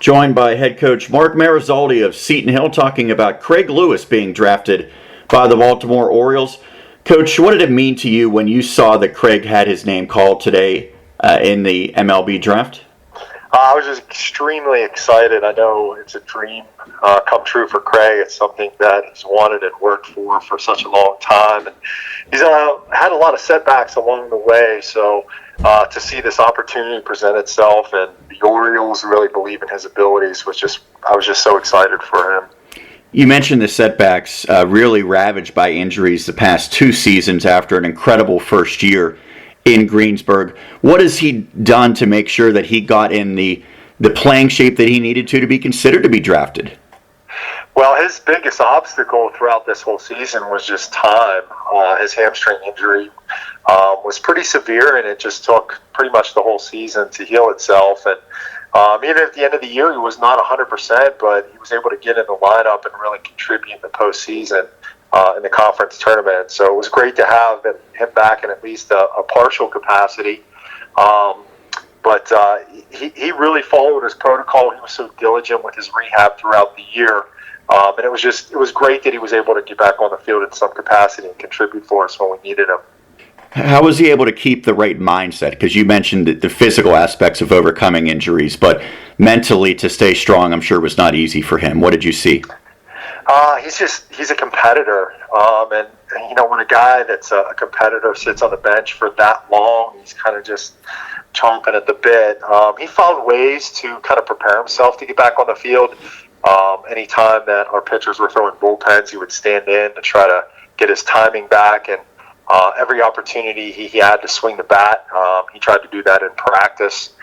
joined by head coach Marc Marizzaldi of Seton Hill, talking about Craig Lewis being drafted by the Baltimore Orioles. Coach, what did it mean to you when you saw that Craig had his name called today in the MLB draft? I was just extremely excited. I know it's a dream come true for Craig. It's something that he's wanted and worked for such a long time. And he's had a lot of setbacks along the way. So to see this opportunity present itself and the Orioles really believe in his abilities I was just so excited for him. You mentioned the setbacks really ravaged by injuries the past 2 seasons after an incredible first year in Greensburg. What has he done to make sure that he got in the playing shape that he needed to be considered to be drafted? Well, his biggest obstacle throughout this whole season was just time. His hamstring injury was pretty severe, and it just took pretty much the whole season to heal itself. And even at the end of the year, he was not 100%, but he was able to get in the lineup and really contribute in the postseason in the conference tournament. So it was great to have him back in at least a partial capacity. But he really followed his protocol. He was so diligent with his rehab throughout the year. And it was great that he was able to get back on the field in some capacity and contribute for us when we needed him. How was he able to keep the right mindset? Because you mentioned the physical aspects of overcoming injuries, but mentally to stay strong, I'm sure was not easy for him. What did you see? He's a competitor. And when a guy that's a competitor sits on the bench for that long, he's kind of just chomping at the bit. He found ways to kind of prepare himself to get back on the field. Anytime that our pitchers were throwing bullpens, he would stand in to try to get his timing back. And every opportunity he had to swing the bat, he tried to do that in practice.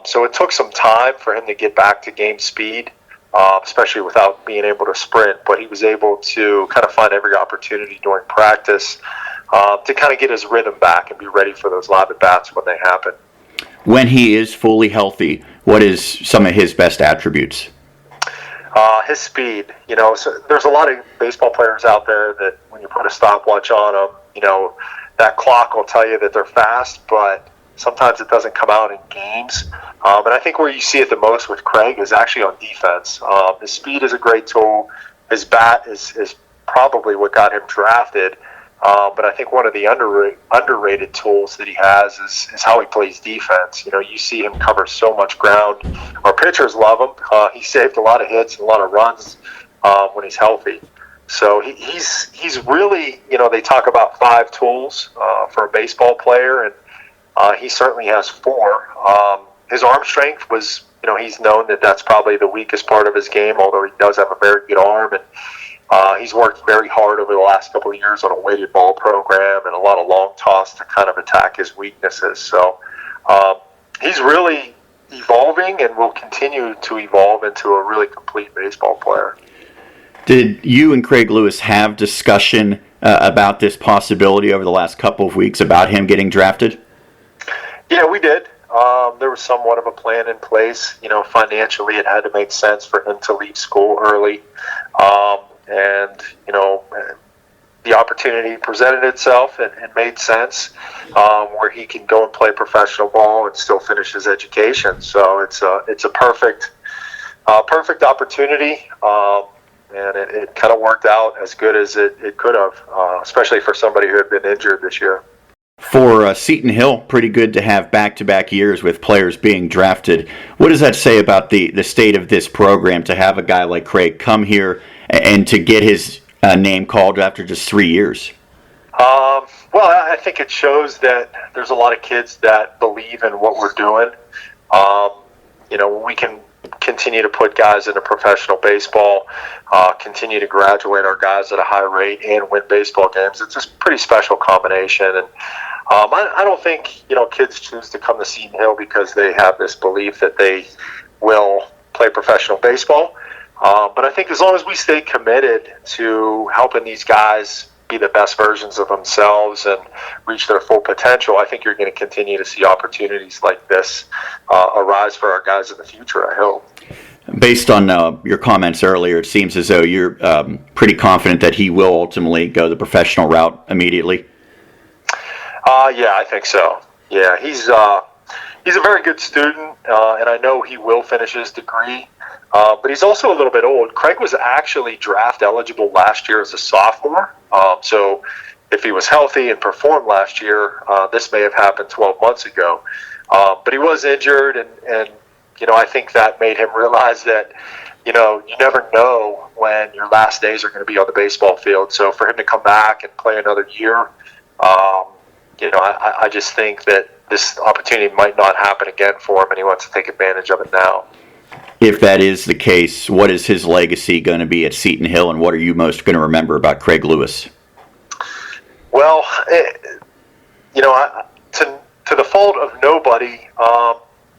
So it took some time for him to get back to game speed, especially without being able to sprint. But he was able to kind of find every opportunity during practice to kind of get his rhythm back and be ready for those live at-bats when they happen. When he is fully healthy, what is some of his best attributes? His speed. So there's a lot of baseball players out there that when you put a stopwatch on them, that clock will tell you that they're fast, but sometimes it doesn't come out in games. And I think where you see it the most with Craig is actually on defense. His speed is a great tool. His bat is probably what got him drafted. But I think one of the underrated tools that he has is how he plays defense. You see him cover so much ground. Our pitchers love him. He saved a lot of hits and a lot of runs when he's healthy. So he's really, they talk about 5 tools for a baseball player, and he certainly has 4. His arm strength was, he's known that that's probably the weakest part of his game, although he does have a very good arm. And he's worked very hard over the last couple of years on a weighted ball program and a lot of long toss to kind of attack his weaknesses. So he's really evolving and will continue to evolve into a really complete baseball player. Did you and Craig Lewis have discussion about this possibility over the last couple of weeks about him getting drafted? Yeah, we did. There was somewhat of a plan in place. Financially it had to make sense for him to leave school early. And the opportunity presented itself and made sense where he can go and play professional ball and still finish his education. So it's a perfect opportunity, and it kind of worked out as good as it could have, especially for somebody who had been injured this year. For Seton Hill, pretty good to have back-to-back years with players being drafted. What does that say about the state of this program to have a guy like Craig come here and to get his name called after just 3 years? Well, I think it shows that there's a lot of kids that believe in what we're doing. We can continue to put guys into professional baseball, continue to graduate our guys at a high rate and win baseball games. It's a pretty special combination. And I don't think, kids choose to come to Seton Hill because they have this belief that they will play professional baseball. But I think as long as we stay committed to helping these guys be the best versions of themselves and reach their full potential, I think you're going to continue to see opportunities like this arise for our guys in the future, I hope. Based on your comments earlier, it seems as though you're pretty confident that he will ultimately go the professional route immediately. Yeah, I think so. Yeah, he's he's a very good student, and I know he will finish his degree. But he's also a little bit old. Craig was actually draft eligible last year as a sophomore. So if he was healthy and performed last year, this may have happened 12 months ago. But he was injured, and I think that made him realize that, you never know when your last days are going to be on the baseball field. So for him to come back and play another year, I just think that this opportunity might not happen again for him, and he wants to take advantage of it now. If that is the case, what is his legacy going to be at Seton Hill, and what are you most going to remember about Craig Lewis? Well, to the fault of nobody,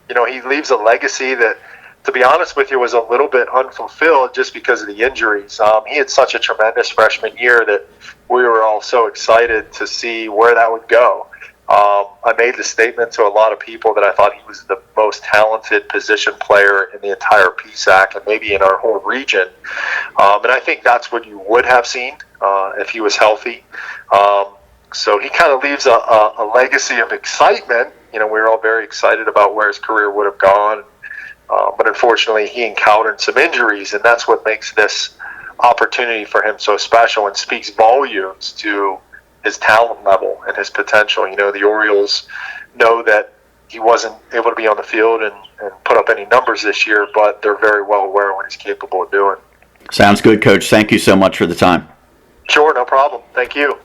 he leaves a legacy that, to be honest with you, was a little bit unfulfilled just because of the injuries. He had such a tremendous freshman year that we were all so excited to see where that would go. I made the statement to a lot of people that I thought he was the most talented position player in the entire PSAC and maybe in our whole region. And I think that's what you would have seen if he was healthy. So he kind of leaves a legacy of excitement. We were all very excited about where his career would have gone. But unfortunately, he encountered some injuries, and that's what makes this opportunity for him so special and speaks volumes to his talent level and his potential. The Orioles know that he wasn't able to be on the field and put up any numbers this year, but they're very well aware of what he's capable of doing. Sounds good, Coach. Thank you so much for the time. Sure, no problem. Thank you.